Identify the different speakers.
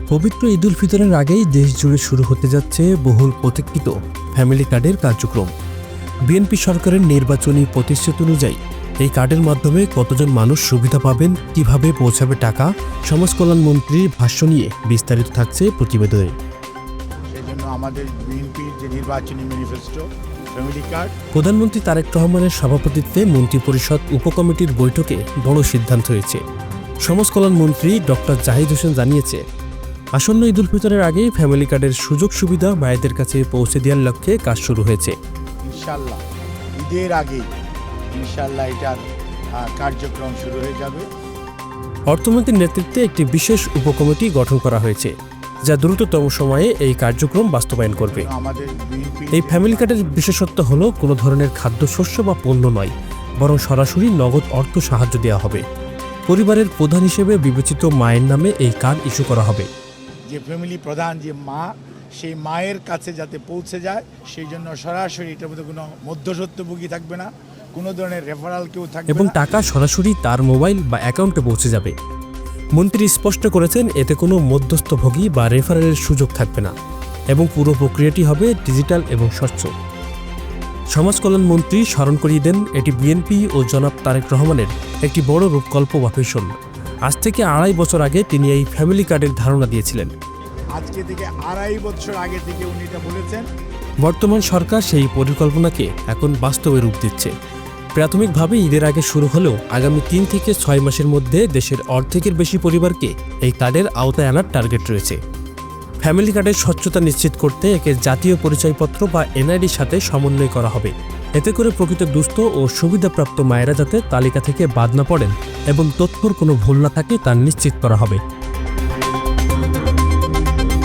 Speaker 1: পবিত্র ঈদ উল ফিতরের আগেই দেশ জুড়ে শুরু হতে যাচ্ছে বহুল প্রতীক্ষিত ফ্যামিলি কার্ডের কার্যক্রম। বিএনপি সরকারের নির্বাচনী প্রতিশ্রুতি অনুযায়ী এই কার্ডের মাধ্যমে কতজন মানুষ সুবিধা পাবেন, কিভাবে পৌঁছাবে টাকা, সমাজ কল্যাণ মন্ত্রীর ভাষ্য নিয়ে বিস্তারিত থাকছে প্রতিবেদনে।
Speaker 2: সেজন্য আমাদের বিএনপির যে নির্বাচনী ম্যানিফেস্টো ফ্যামিলি কার্ড,
Speaker 1: প্রধানমন্ত্রী তারেক রহমানের সভাপতিত্বে মন্ত্রিপরিষদ উপকমিটির বৈঠকে বড় সিদ্ধান্ত হয়েছে। সমাজ কল্যাণ মন্ত্রী ডক্টর জাহিদ হোসেন জানিয়েছে, আসন্ন ঈদ উল ফিতরের আগে ফ্যামিলি কার্ডের সুযোগ সুবিধা মায়েদের কাছে পৌঁছে দেওয়ার লক্ষ্যে কাজ শুরু হয়েছে।
Speaker 2: ইনশাল্লাহ ঈদের আগেই ইনশাল্লাহ এটার কার্যক্রম শুরু হয়ে যাবে।
Speaker 1: অর্থমন্ত্রীর নেতৃত্বে একটি বিশেষ উপকমিটি গঠন করা হয়েছে, যা দ্রুততম সময়ে এই কার্যক্রম বাস্তবায়ন করবে।
Speaker 2: আমাদের
Speaker 1: এই ফ্যামিলি কার্ডের বিশেষত্ব হলো কোনো ধরনের খাদ্যশস্য বা পণ্য নয়, বরং সরাসরি নগদ অর্থ সাহায্য দেওয়া হবে। পরিবারের প্রধান হিসেবে বিবেচিত মায়ের নামে এই কার্ড ইস্যু করা হবে।
Speaker 2: যে ফ্যামিলি প্রধান যে মা, সেই মায়ের কাছে যাতে পৌঁছে যায়, সেই জন্য সরাসরি এটার মধ্যে কোনো মধ্যস্বত্বভোগী থাকবে না, কোনো ধরনের রেফারাল কেউ থাকবে
Speaker 1: এবং
Speaker 2: না,
Speaker 1: টাকা সরাসরি তার মোবাইল বা অ্যাকাউন্টে পৌঁছে যাবে। মন্ত্রী স্পষ্ট করেছেন, এতে কোনো মধ্যস্থভোগী বা রেফারেলের সুযোগ থাকবে না এবং পুরো প্রক্রিয়াটি হবে ডিজিটাল এবং স্বচ্ছ। সমাজ কল্যাণ মন্ত্রী স্মরণ করিয়ে দেন, এটি বিএনপি ও জনাব তারেক রহমানের একটি বড় রূপকল্প বা ভিশন। আজ থেকে 2.5 বছর আগে তিনি এই ফ্যামিলি কার্ডের ধারণা দিয়েছিলেন।
Speaker 2: আজকে থেকে 2.5 বছর আগে থেকে উনি এটা বলেছেন।
Speaker 1: বর্তমান সরকার সেই পরিকল্পনাকে এখন বাস্তবে রূপ দিচ্ছে। প্রাথমিকভাবে ঈদের আগে শুরু হলেও আগামী 3 থেকে 6 মাসের মধ্যে দেশের অর্ধেকের বেশি পরিবারকে এই কার্ডের আওতায় আনার টার্গেট রয়েছে। ফ্যামিলি কার্ডের স্বচ্ছতা নিশ্চিত করতে একে জাতীয় পরিচয়পত্র বা এনআইডির সাথে সমন্বয় করা হবে। এতে করে প্রকৃত দুস্থ ও সুবিধাপ্রাপ্ত মায়েরা যাতে তালিকা থেকে বাদ না পড়েন এবং তথ্যর কোনো ভুল না থাকে তা নিশ্চিত করা হবে।